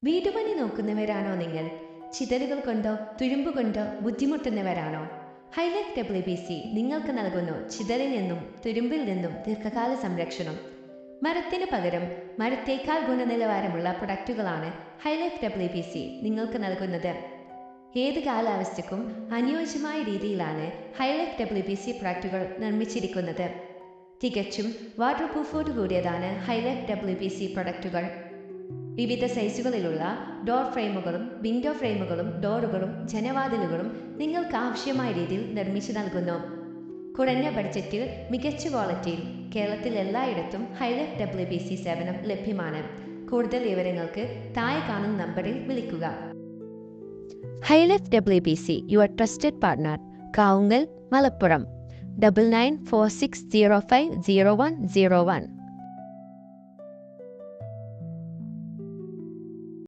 വീടുപണി നോക്കുന്നവരാണോ നിങ്ങൾ? ചിതലുകൾ കൊണ്ടോ തുരുമ്പ് കൊണ്ടോ ബുദ്ധിമുട്ടുന്നവരാണോ? ഹൈലൈറ്റ് WBC നിങ്ങൾക്ക് നൽകുന്നു ചിതലിൽ നിന്നും തുരുമ്പിൽ നിന്നും ദീർഘകാല സംരക്ഷണം. മരത്തിന് പകരം മരത്തേക്കാൾ ഗുണനിലവാരമുള്ള പ്രൊഡക്റ്റുകളാണ് ഹൈലൈറ്റ് WBC നിങ്ങൾക്ക് നൽകുന്നത്. ഏത് കാലാവസ്ഥയ്ക്കും അനുയോജ്യമായ രീതിയിലാണ് ഹൈലൈറ്റ് WBC പ്രൊഡക്റ്റുകൾ നിർമ്മിച്ചിരിക്കുന്നത്. തികച്ചും വാട്ടർ പ്രൂഫോട് കൂടിയതാണ് ഹൈലൈറ്റ് WBC പ്രൊഡക്റ്റുകൾ. വിവിധ സൈസുകളിലുള്ള ഡോർ ഫ്രെയിമുകളും വിൻഡോ ഫ്രെയിമുകളും ഡോറുകളും ജനവാതിലുകളും നിങ്ങൾക്ക് ആവശ്യമായ രീതിയിൽ നിർമ്മിച്ചു നൽകുന്നു. കുറഞ്ഞ ബഡ്ജറ്റിൽ മികച്ച ക്വാളിറ്റിയിൽ കേരളത്തിൽ എല്ലായിടത്തും ഹൈലൈറ്റ് WBC സേവനം ലഭ്യമാണ്. കൂടുതൽ വിവരങ്ങൾക്ക് താഴെ കാണുന്ന നമ്പറിൽ വിളിക്കുക. Highlight WBC your trusted partner, Kavungal, Malappuram 9946050101.